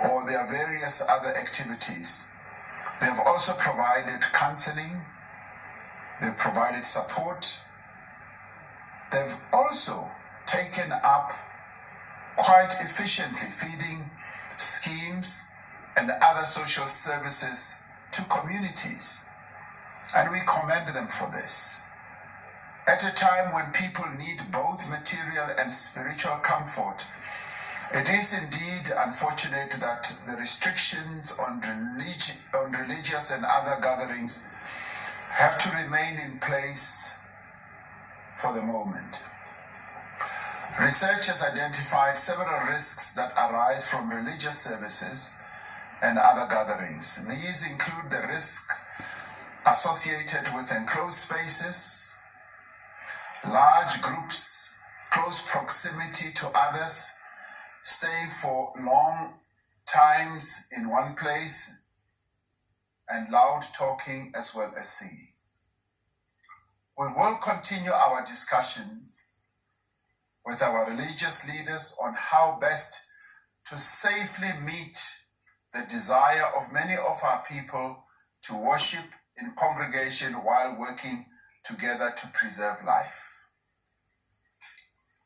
or their various other activities. They have also provided counseling, they've provided support, they've also taken up quite efficiently feeding schemes and other social services to communities, and we commend them for this. At a time when people need both material and spiritual comfort, it is indeed unfortunate that the restrictions on religious and other gatherings have to remain in place for the moment. Research has identified several risks that arise from religious services and other gatherings. These include the risk associated with enclosed spaces, large groups, close proximity to others, stay for long times in one place, and loud talking as well as singing. We will continue our discussions with our religious leaders on how best to safely meet the desire of many of our people to worship in congregation while working together to preserve life.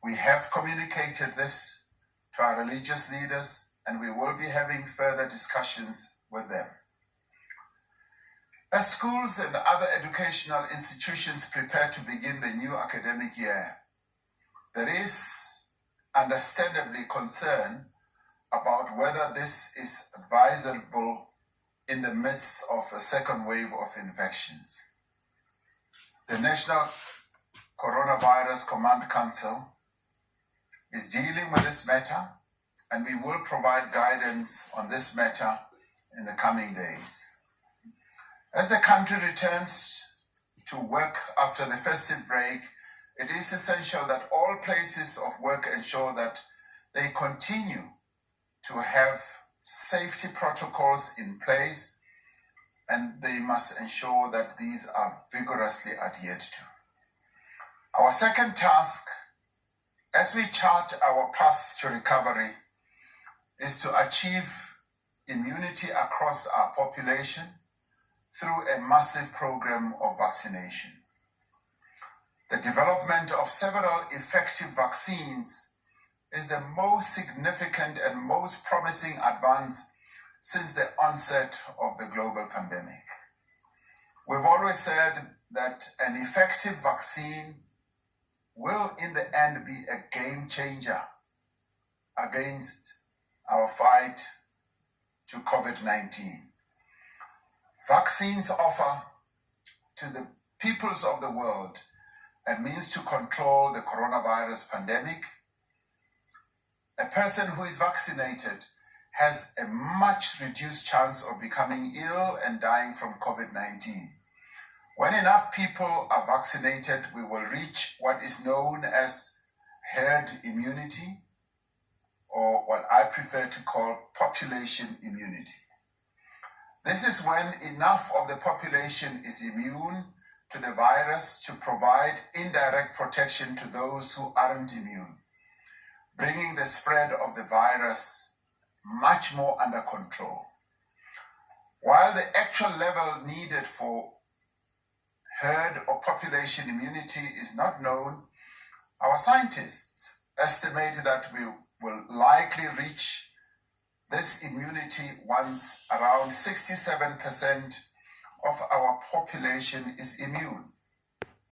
We have communicated this to our religious leaders, and we will be having further discussions with them. As schools and other educational institutions prepare to begin the new academic year, there is understandably concern about whether this is advisable in the midst of a second wave of infections. The National Coronavirus Command Council is dealing with this matter, and we will provide guidance on this matter in the coming days. As the country returns to work after the festive break, it is essential that all places of work ensure that they continue to have safety protocols in place, and they must ensure that these are vigorously adhered to. Our second task, as we chart our path to recovery, is to achieve immunity across our population through a massive program of vaccination. The development of several effective vaccines is the most significant and most promising advance since the onset of the global pandemic. We've always said that an effective vaccine will in the end be a game changer against our fight to COVID-19. Vaccines offer to the peoples of the world a means to control the coronavirus pandemic. A person who is vaccinated has a much reduced chance of becoming ill and dying from COVID-19. When enough people are vaccinated, we will reach what is known as herd immunity, or what I prefer to call population immunity. This is when enough of the population is immune to the virus to provide indirect protection to those who aren't immune, bringing the spread of the virus much more under control. While the actual level needed for herd or population immunity is not known, our scientists estimate that we will likely reach this immunity once around 67% of our population is immune.